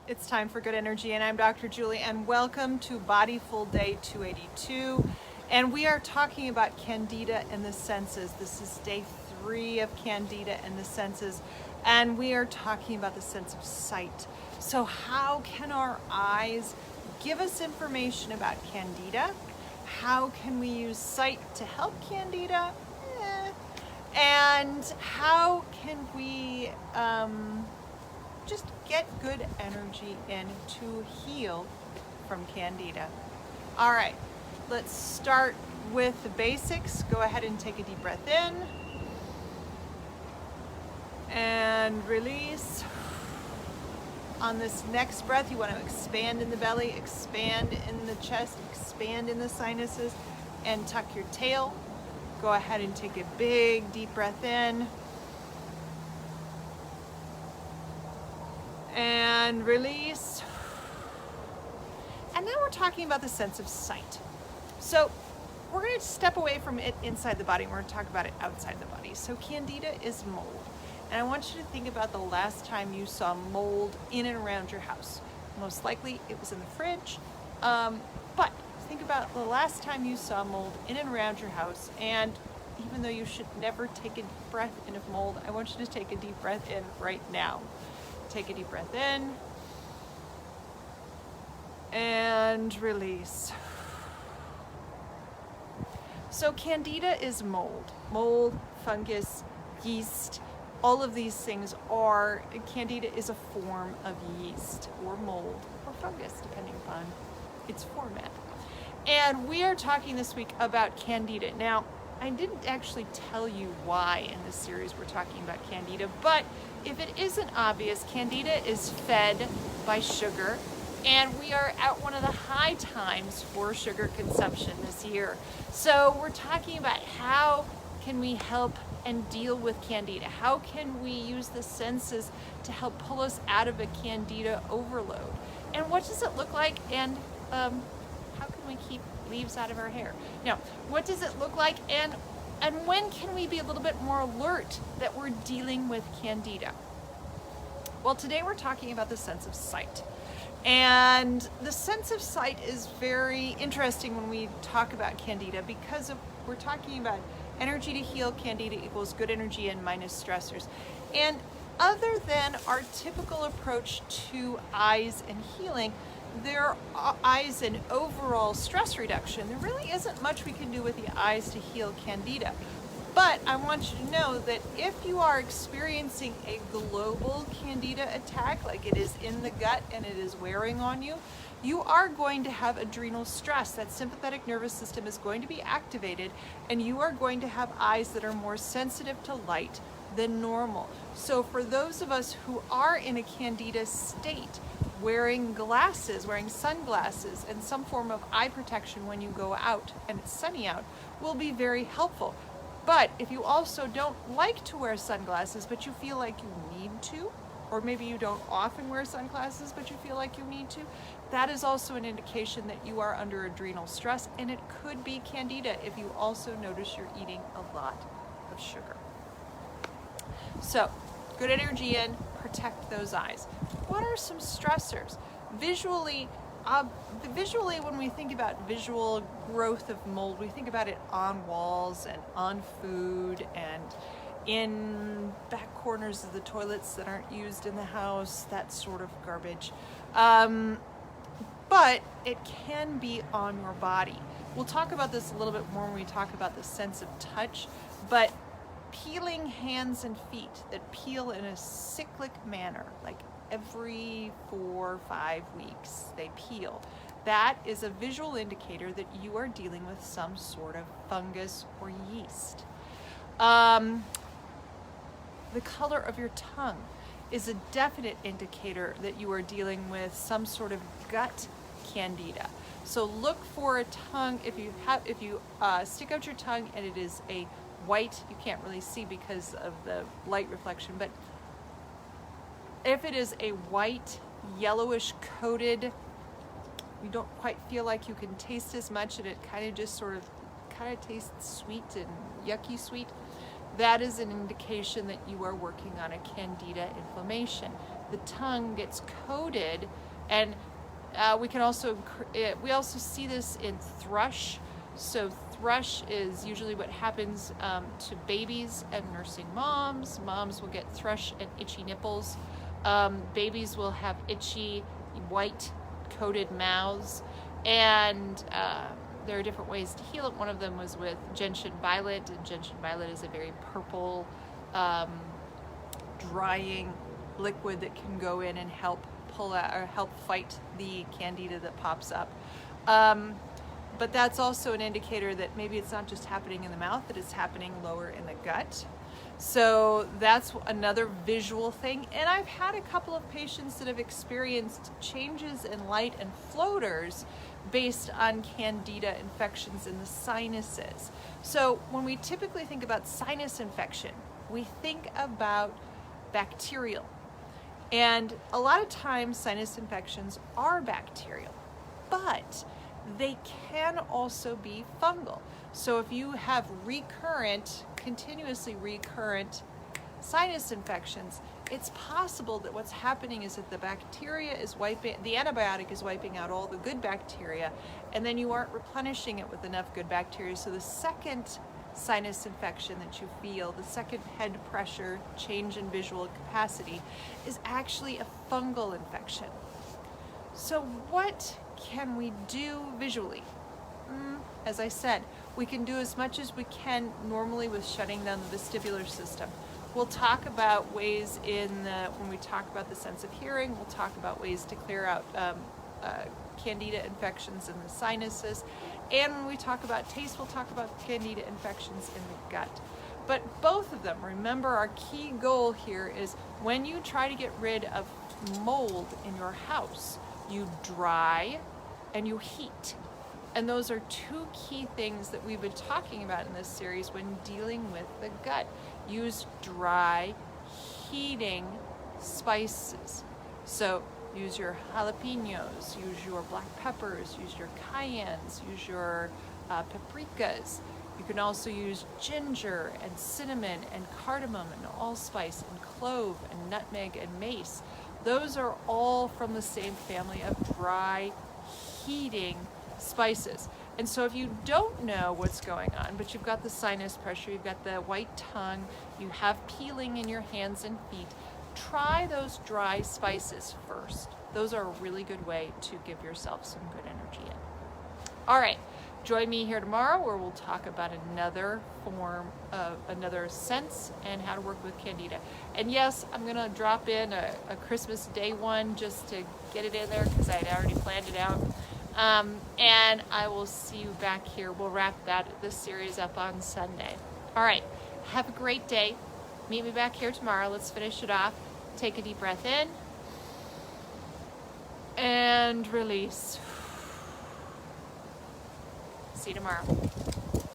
It's time for good energy, and I'm Dr. Julie, and welcome to Bodyful Day 282. And we are talking about Candida and the senses. This is day 3 of Candida and the senses, and we are talking about the sense of sight. So how can our eyes give us information about Candida? How can we use sight to help Candida? And how can we just get good energy in to heal from Candida? All right, let's start with the basics. Go ahead and take a deep breath in and release. On this next breath, you want to expand in the belly, expand in the chest, expand in the sinuses, and tuck your tail. Go ahead and take a big deep breath in and release. And now we're talking about the sense of sight. So we're going to step away from it inside the body and we're going to talk about it outside the body. So Candida is mold. And I want you to think about the last time you saw mold in and around your house. Most likely it was in the fridge, but think about the last time you saw mold in and around your house. And even though you should never take a deep breath in of mold, I want you to take a deep breath in right now. Take a deep breath in and release. So Candida is mold. Mold, fungus, yeast, all of these things are, Candida is a form of yeast or mold or fungus, depending upon its format. And we are talking this week about Candida. Now, I didn't actually tell you why in this series we're talking about Candida, but if it isn't obvious, Candida is fed by sugar, and we are at one of the high times for sugar consumption this year. So we're talking about how can we help and deal with Candida? How can we use the senses to help pull us out of a Candida overload? And what does it look like? And how can we keep leaves out of our hair? Now, what does it look like? And when can we be a little bit more alert that we're dealing with Candida? Well, today we're talking about the sense of sight. And the sense of sight is very interesting when we talk about Candida because we're talking about energy to heal. Candida equals good energy and minus stressors. And other than our typical approach to eyes and healing, their eyes and overall stress reduction, there really isn't much we can do with the eyes to heal Candida. But I want you to know that if you are experiencing a global Candida attack, like it is in the gut and it is wearing on you, you are going to have adrenal stress. That sympathetic nervous system is going to be activated, and you are going to have eyes that are more sensitive to light than normal. So for those of us who are in a Candida state, wearing glasses, wearing sunglasses, and some form of eye protection when you go out and it's sunny out will be very helpful. But if you also don't like to wear sunglasses, but you feel like you need to, or maybe you don't often wear sunglasses, but you feel like you need to, that is also an indication that you are under adrenal stress, and it could be Candida if you also notice you're eating a lot of sugar. So, good energy in, protect those eyes. What are some stressors? Visually, when we think about visual growth of mold, we think about it on walls and on food and in back corners of the toilets that aren't used in the house, that sort of garbage. But it can be on your body. We'll talk about this a little bit more when we talk about the sense of touch, but peeling hands and feet that peel in a cyclic manner, like every 4 or 5 weeks they peel, that is a visual indicator that you are dealing with some sort of fungus or yeast. The color of your tongue is a definite indicator that you are dealing with some sort of gut Candida. So look for a tongue, if you stick out your tongue and it is a white, you can't really see because of the light reflection, but if it is a white, yellowish coated, you don't quite feel like you can taste as much and it kind of just sort of tastes sweet and yucky sweet, that is an indication that you are working on a Candida inflammation. the tongue gets coated, and we also see this in thrush. So thrush is usually what happens to babies and nursing moms. Moms will get thrush and itchy nipples. Babies will have itchy, white coated mouths, and there are different ways to heal it. One of them was with gentian violet, and gentian violet is a very purple, drying liquid that can go in and help pull out or help fight the candida that pops up. But that's also an indicator that maybe it's not just happening in the mouth, that it's happening lower in the gut. So that's another visual thing. And I've had a couple of patients that have experienced changes in light and floaters based on candida infections in the sinuses. So when we typically think about sinus infection, we think about bacterial. And a lot of times sinus infections are bacterial, but they can also be fungal. So if you have continuously recurrent sinus infections, it's possible that what's happening is that the antibiotic is wiping out all the good bacteria, and then you aren't replenishing it with enough good bacteria. So the second sinus infection that you feel, the second head pressure, change in visual capacity, is actually a fungal infection. So what can we do visually? As I said, we can do as much as we can normally with shutting down the vestibular system. We'll talk about ways when we talk about the sense of hearing, we'll talk about ways to clear out candida infections in the sinuses. And when we talk about taste, we'll talk about candida infections in the gut. But both of them, remember, our key goal here is when you try to get rid of mold in your house, you dry and you heat. And those are two key things that we've been talking about in this series when dealing with the gut. Use dry, heating spices. So use your jalapenos, use your black peppers, use your cayennes, use your paprikas. You can also use ginger and cinnamon and cardamom and allspice and clove and nutmeg and mace. Those are all from the same family of dry, heating spices. And so if you don't know what's going on, but you've got the sinus pressure, you've got the white tongue, you have peeling in your hands and feet, try those dry spices first. Those are a really good way to give yourself some good energy in. All right, join me here tomorrow where we'll talk about another sense and how to work with Candida. And yes, I'm gonna drop in a Christmas Day one just to get it in there because I had already planned it out. And I will see you back here. We'll wrap this series up on Sunday. All right, have a great day. Meet me back here tomorrow. Let's finish it off. Take a deep breath in and release. See you tomorrow.